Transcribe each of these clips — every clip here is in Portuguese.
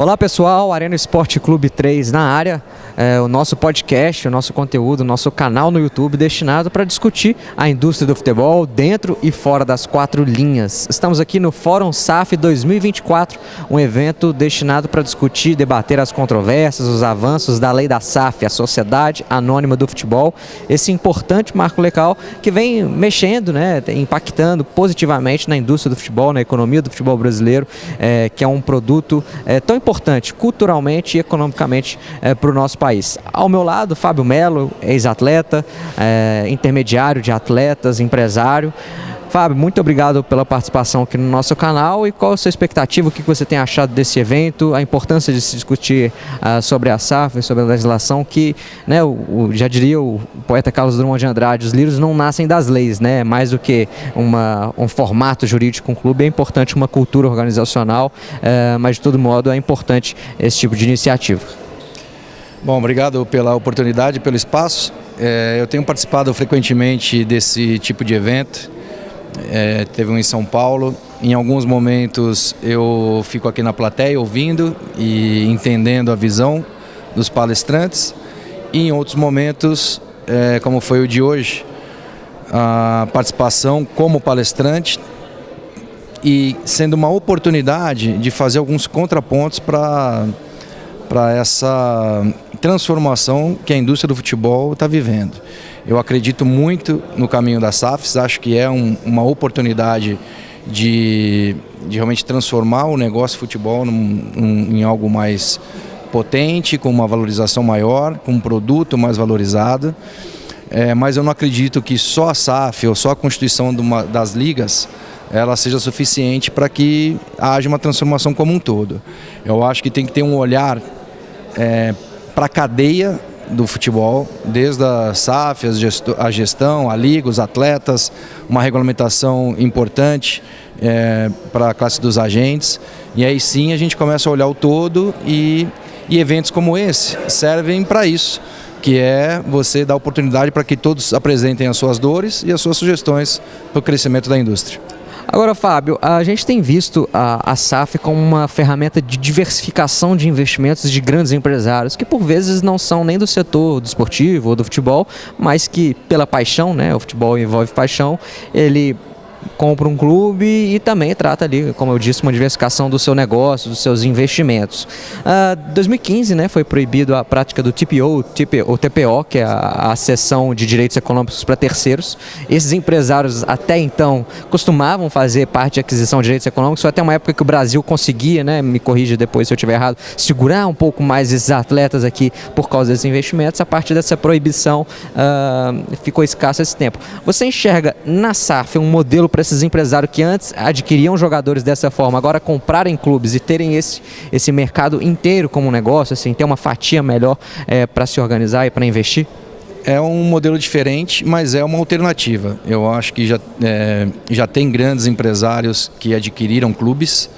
Olá pessoal, Arena Esporte Clube 3 na área, o nosso podcast, o nosso conteúdo, o nosso canal no YouTube destinado para discutir a indústria do futebol dentro e fora das quatro linhas. Estamos aqui no Fórum SAF 2024, um evento destinado para discutir e debater as controvérsias, os avanços da lei da SAF, a Sociedade Anônima do Futebol, esse importante marco legal que vem mexendo, impactando positivamente na indústria do futebol, na economia do futebol brasileiro, que é um produto tão importante culturalmente e economicamente para o nosso país. Ao meu lado, Fábio Melo, ex-atleta, intermediário de atletas, empresário. Fábio, muito obrigado pela participação aqui no nosso canal e qual a sua expectativa, o que você tem achado desse evento, a importância de se discutir sobre a SAF, sobre a legislação que, já diria o poeta Carlos Drummond de Andrade, os livros não nascem das leis, mais do que um formato jurídico com um clube, é importante uma cultura organizacional, mas de todo modo é importante esse tipo de iniciativa. Bom, obrigado pela oportunidade, pelo espaço. Eu tenho participado frequentemente desse tipo de evento. Teve um em São Paulo. Em alguns momentos eu fico aqui na plateia ouvindo e entendendo a visão dos palestrantes. E em outros momentos, como foi o de hoje, a participação como palestrante e sendo uma oportunidade de fazer alguns contrapontos para essa transformação que a indústria do futebol está vivendo. Eu acredito muito no caminho das SAFs, acho que é uma oportunidade de realmente transformar o negócio de futebol em algo mais potente, com uma valorização maior, com um produto mais valorizado. Mas eu não acredito que só a SAF ou só a constituição das ligas ela seja suficiente para que haja uma transformação como um todo. Eu acho que tem que ter um olhar para a cadeia do futebol, desde a SAF, a gestão, a liga, os atletas, uma regulamentação importante para a classe dos agentes, e aí sim a gente começa a olhar o todo e eventos como esse servem para isso, que é você dar oportunidade para que todos apresentem as suas dores e as suas sugestões para o crescimento da indústria. Agora, Fábio, a gente tem visto a SAF como uma ferramenta de diversificação de investimentos de grandes empresários, que por vezes não são nem do setor do esportivo ou do futebol, mas que pela paixão, o futebol envolve paixão, ele compra um clube e também trata ali, como eu disse, uma diversificação do seu negócio, dos seus investimentos. Em 2015, foi proibido a prática do TPO, ou TPO, que é a cessão de direitos econômicos para terceiros. Esses empresários até então costumavam fazer parte de aquisição de direitos econômicos, foi até uma época que o Brasil conseguia, me corrija depois se eu estiver errado, segurar um pouco mais esses atletas aqui por causa desses investimentos. A partir dessa proibição ficou escasso esse tempo. Você enxerga na SAF um modelo para esses empresários que antes adquiriam jogadores dessa forma, agora comprarem clubes e terem esse mercado inteiro como um negócio, assim, ter uma fatia melhor para se organizar e para investir? É um modelo diferente, mas é uma alternativa. Eu acho que já tem grandes empresários que adquiriram clubes.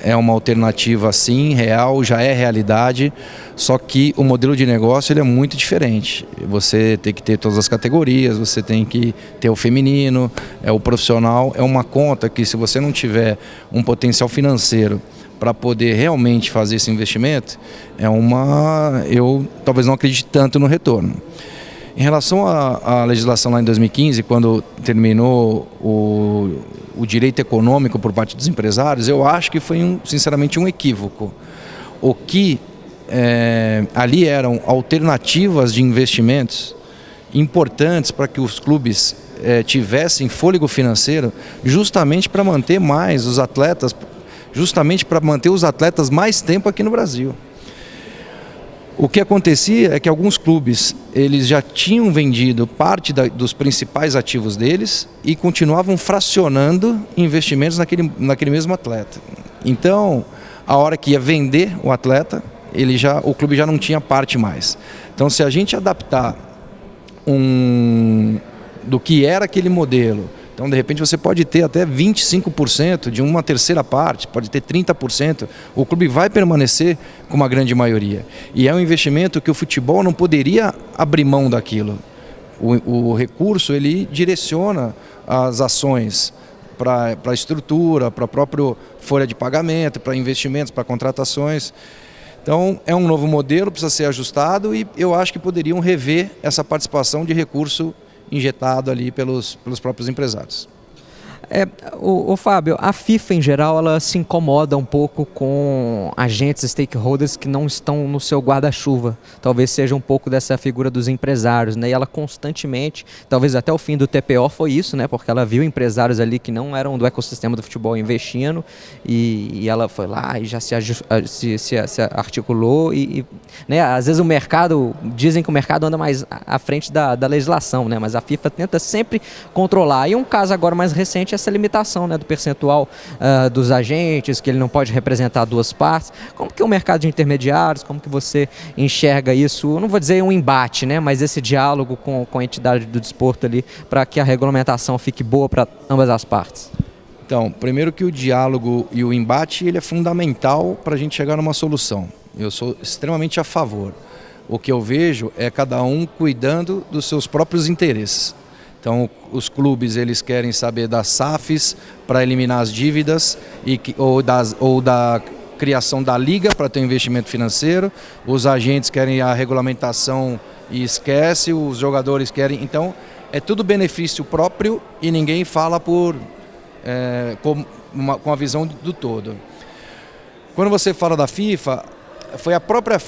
É uma alternativa sim, real, já é realidade, só que o modelo de negócio ele é muito diferente. Você tem que ter todas as categorias, você tem que ter o feminino, o profissional, é uma conta que se você não tiver um potencial financeiro para poder realmente fazer esse investimento, eu talvez não acredite tanto no retorno. Em relação à legislação lá em 2015, quando terminou o direito econômico por parte dos empresários, eu acho que foi sinceramente um equívoco. O que ali eram alternativas de investimentos importantes para que os clubes tivessem fôlego financeiro, justamente para manter mais os atletas, justamente para manter os atletas mais tempo aqui no Brasil. O que acontecia é que alguns clubes eles já tinham vendido parte dos principais ativos deles e continuavam fracionando investimentos naquele mesmo atleta. Então, a hora que ia vender o atleta, o clube já não tinha parte mais. Então, se a gente adaptar do que era aquele modelo, então de repente você pode ter até 25% de uma terceira parte, pode ter 30%, o clube vai permanecer com uma grande maioria. E é um investimento que o futebol não poderia abrir mão daquilo. O recurso ele direciona as ações para a estrutura, para a própria folha de pagamento, para investimentos, para contratações. Então, é um novo modelo, precisa ser ajustado e eu acho que poderiam rever essa participação de recurso injetado ali pelos próprios empresários. O Fábio, a FIFA em geral ela se incomoda um pouco com agentes, stakeholders que não estão no seu guarda-chuva. Talvez seja um pouco dessa figura dos empresários, né? E ela constantemente, talvez até o fim do TPO foi isso, né? Porque ela viu empresários ali que não eram do ecossistema do futebol investindo e ela foi lá e já se articulou né? Às vezes o mercado, dizem que o mercado anda mais à frente da legislação, né? Mas a FIFA tenta sempre controlar. E um caso agora mais recente essa limitação, né, do percentual dos agentes, que ele não pode representar duas partes. Como que o mercado de intermediários, como que você enxerga isso? Não vou dizer um embate, né, mas esse diálogo com a entidade do desporto ali, para que a regulamentação fique boa para ambas as partes? Então, primeiro que o diálogo e o embate ele é fundamental para a gente chegar numa solução. Eu sou extremamente a favor. O que eu vejo é cada um cuidando dos seus próprios interesses. Então, os clubes eles querem saber das SAFs para eliminar as dívidas ou da criação da liga para ter um investimento financeiro. Os agentes querem a regulamentação e esquece, os jogadores querem. Então, é tudo benefício próprio e ninguém fala com a visão do todo. Quando você fala da FIFA, foi a própria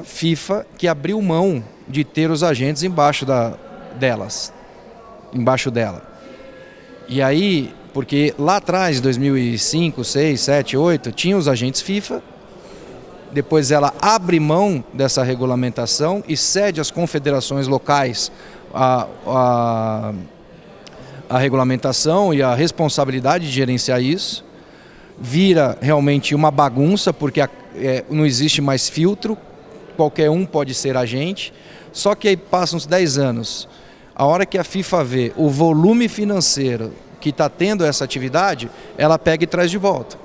FIFA que abriu mão de ter os agentes embaixo dela. E aí, porque lá atrás, 2005, 6, 7, 8, tinha os agentes FIFA, depois ela abre mão dessa regulamentação e cede às confederações locais a regulamentação e a responsabilidade de gerenciar isso, vira realmente uma bagunça, porque não existe mais filtro, qualquer um pode ser agente, só que aí passam uns 10 anos. A hora que a FIFA vê o volume financeiro que está tendo essa atividade, ela pega e traz de volta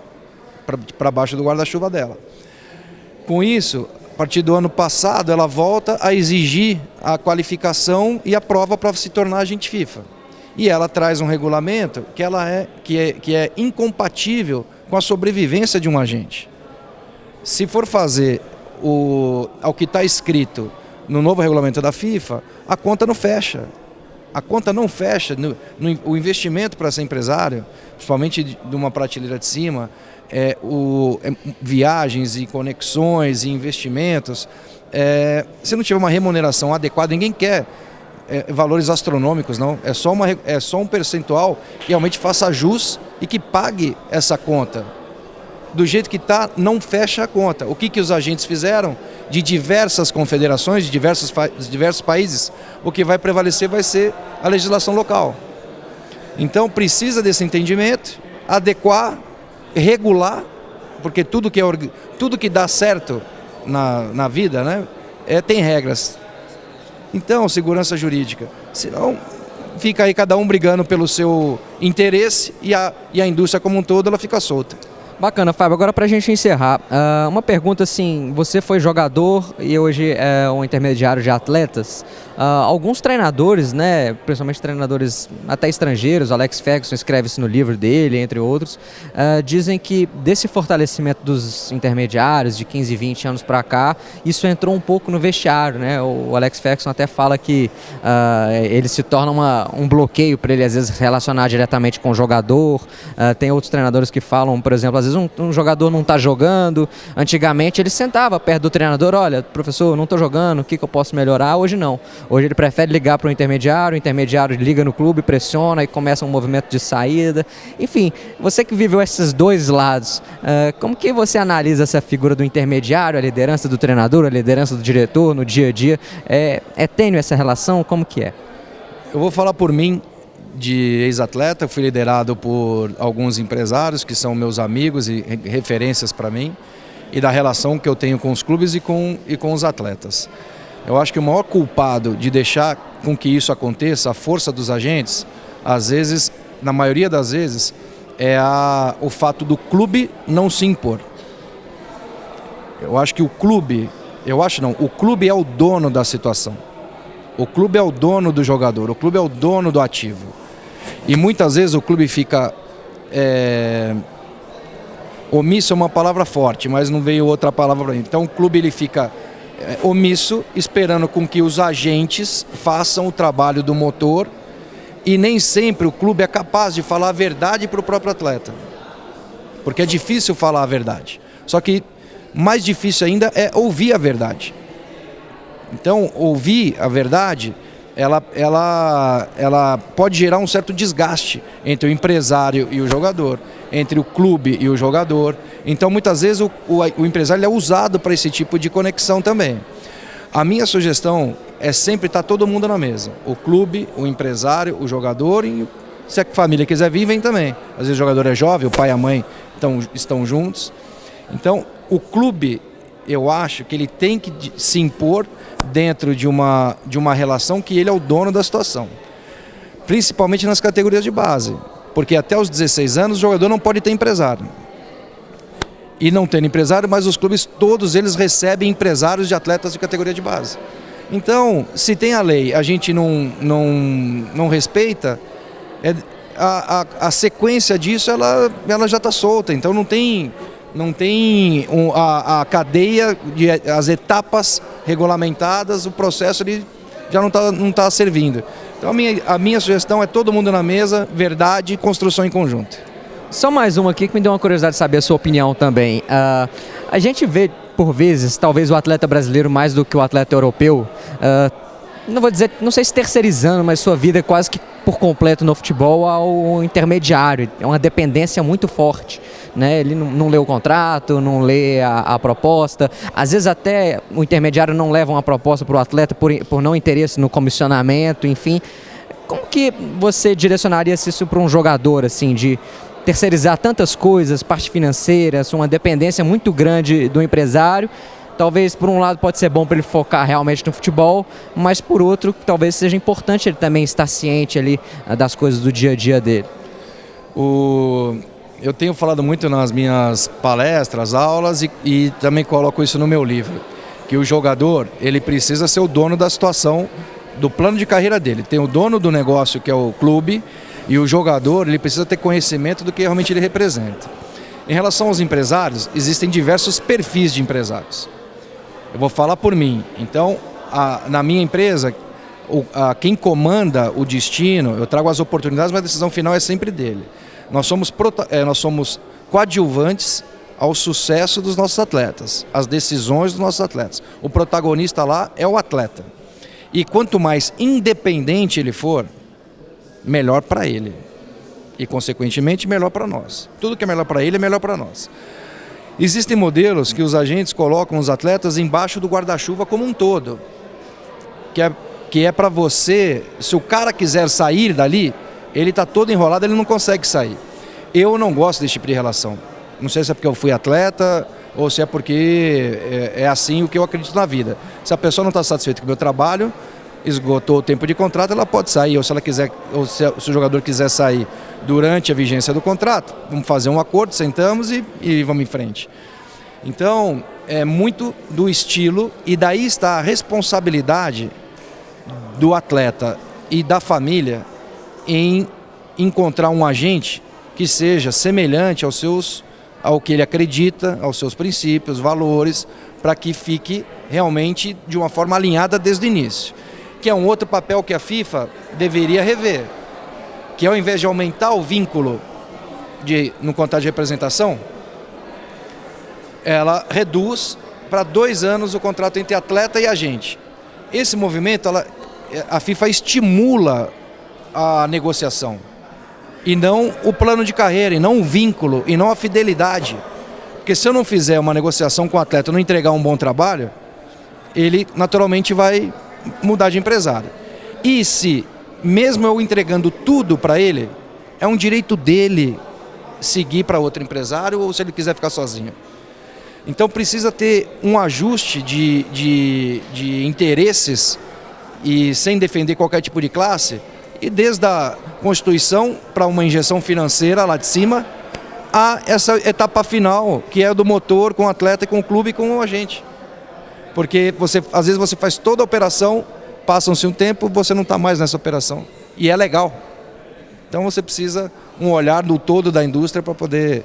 para baixo do guarda-chuva dela. Com isso, a partir do ano passado, ela volta a exigir a qualificação e a prova para se tornar agente FIFA. E ela traz um regulamento que é incompatível com a sobrevivência de um agente. Se for fazer ao que está escrito no novo regulamento da FIFA, a conta não fecha. A conta não fecha. O investimento para ser empresário, principalmente de uma prateleira de cima, viagens e conexões e investimentos, se não tiver uma remuneração adequada, ninguém quer valores astronômicos, não. É só um percentual que realmente faça jus e que pague essa conta. Do jeito que está, não fecha a conta. O que os agentes fizeram? De diversas confederações, de diversos países, o que vai prevalecer vai ser a legislação local. Então precisa desse entendimento, adequar, regular, porque tudo que dá certo na vida, né, tem regras. Então, segurança jurídica. Senão, fica aí cada um brigando pelo seu interesse e a indústria como um todo ela fica solta. Bacana, Fábio. Agora, para a gente encerrar, uma pergunta assim, você foi jogador e hoje é um intermediário de atletas. Alguns treinadores, né, principalmente treinadores até estrangeiros, Alex Ferguson escreve isso no livro dele, entre outros, dizem que desse fortalecimento dos intermediários de 15, 20 anos para cá, isso entrou um pouco no vestiário, né? O Alex Ferguson até fala que ele se torna um bloqueio para ele às vezes relacionar diretamente com o jogador. Tem outros treinadores que falam, por exemplo, às vezes um jogador não está jogando. Antigamente ele sentava perto do treinador, olha, professor, não estou jogando, o que eu posso melhorar? Hoje não. Hoje ele prefere ligar para o intermediário liga no clube, pressiona e começa um movimento de saída. Enfim, você que viveu esses dois lados, como que você analisa essa figura do intermediário, a liderança do treinador, a liderança do diretor no dia a dia? É tênue essa relação? Como que é? Eu vou falar por mim, de ex-atleta, fui liderado por alguns empresários que são meus amigos e referências para mim, e da relação que eu tenho com os clubes e com os atletas. Eu acho que o maior culpado de deixar com que isso aconteça, a força dos agentes, às vezes, na maioria das vezes, é o fato do clube não se impor. Eu acho que o clube é o dono da situação. O clube é o dono do jogador, o clube é o dono do ativo. E muitas vezes o clube fica Omisso é uma palavra forte, mas não veio outra palavra para mim. Então o clube ele fica omisso, esperando com que os agentes façam o trabalho do motor, e nem sempre o clube é capaz de falar a verdade para o próprio atleta. Porque é difícil falar a verdade. Só que mais difícil ainda é ouvir a verdade. Então, ouvir a verdade, ela pode gerar um certo desgaste entre o empresário e o jogador, entre o clube e o jogador. Então, muitas vezes, o empresário é usado para esse tipo de conexão também. A minha sugestão é sempre estar todo mundo na mesa. O clube, o empresário, o jogador, e se a família quiser vir, vem também. Às vezes o jogador é jovem, o pai e a mãe estão juntos. Então, o clube, eu acho que ele tem que se impor dentro de uma relação que ele é o dono da situação. Principalmente nas categorias de base. Porque até os 16 anos o jogador não pode ter empresário. E não tendo empresário, mas os clubes, todos eles recebem empresários de atletas de categoria de base. Então, se tem a lei, a gente não respeita, a sequência disso ela já está solta. Então não tem a cadeia, as etapas regulamentadas, o processo ele já não tá servindo. Então a minha sugestão é todo mundo na mesa, verdade e construção em conjunto. Só mais uma aqui que me deu uma curiosidade de saber a sua opinião também. A gente vê, por vezes, talvez o atleta brasileiro mais do que o atleta europeu, não vou dizer, não sei se terceirizando, mas sua vida é quase que por completo no futebol ao intermediário. É uma dependência muito forte, né? Ele não lê o contrato, não lê a proposta. Às vezes até o intermediário não leva uma proposta para o atleta por não interesse no comissionamento, enfim. Como que você direcionaria isso para um jogador, assim, de terceirizar tantas coisas, parte financeira, uma dependência muito grande do empresário? Talvez por um lado pode ser bom para ele focar realmente no futebol, mas por outro talvez seja importante ele também estar ciente ali das coisas do dia a dia dele. Eu tenho falado muito nas minhas palestras, aulas e também coloco isso no meu livro, que o jogador ele precisa ser o dono da situação, do plano de carreira dele. Tem o dono do negócio, que é o clube, e o jogador ele precisa ter conhecimento do que realmente ele representa. Em relação aos empresários, existem diversos perfis de empresários. Eu vou falar por mim. Então, na minha empresa, quem comanda o destino, eu trago as oportunidades, mas a decisão final é sempre dele. Nós somos coadjuvantes ao sucesso dos nossos atletas, às decisões dos nossos atletas. O protagonista lá é o atleta. E quanto mais independente ele for, melhor para ele. E, consequentemente, melhor para nós. Tudo que é melhor para ele é melhor para nós. Existem modelos que os agentes colocam os atletas embaixo do guarda-chuva como um todo. Que é para você, se o cara quiser sair dali, ele está todo enrolado, ele não consegue sair. Eu não gosto desse tipo de relação. Não sei se é porque eu fui atleta ou se é porque é assim o que eu acredito na vida. Se a pessoa não está satisfeita com o meu trabalho, esgotou o tempo de contrato, ela pode sair, ou se ela quiser, ou se o jogador quiser sair durante a vigência do contrato, vamos fazer um acordo, sentamos e vamos em frente. Então, é muito do estilo, e daí está a responsabilidade do atleta e da família em encontrar um agente que seja semelhante ao que ele acredita, aos seus princípios, valores, para que fique realmente de uma forma alinhada desde o início. Que é um outro papel que a FIFA deveria rever, que ao invés de aumentar o vínculo no contrato de representação, ela reduz para 2 anos o contrato entre atleta e agente. Esse movimento, a FIFA estimula a negociação, e não o plano de carreira, e não o vínculo, e não a fidelidade. Porque se eu não fizer uma negociação com o atleta, não entregar um bom trabalho, ele naturalmente vai mudar de empresário. E se, mesmo eu entregando tudo para ele, é um direito dele seguir para outro empresário ou se ele quiser ficar sozinho. Então precisa ter um ajuste de interesses e sem defender qualquer tipo de classe, e desde a Constituição para uma injeção financeira lá de cima, a essa etapa final, que é do motor com o atleta, com o clube e com o agente. Porque às vezes você faz toda a operação, passa-se um tempo, você não está mais nessa operação. E é legal. Então você precisa um olhar do todo da indústria para poder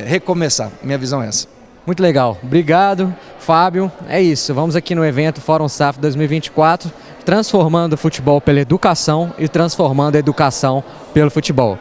recomeçar. Minha visão é essa. Muito legal. Obrigado, Fábio. É isso. Vamos aqui no evento Fórum SAF 2024, transformando o futebol pela educação e transformando a educação pelo futebol.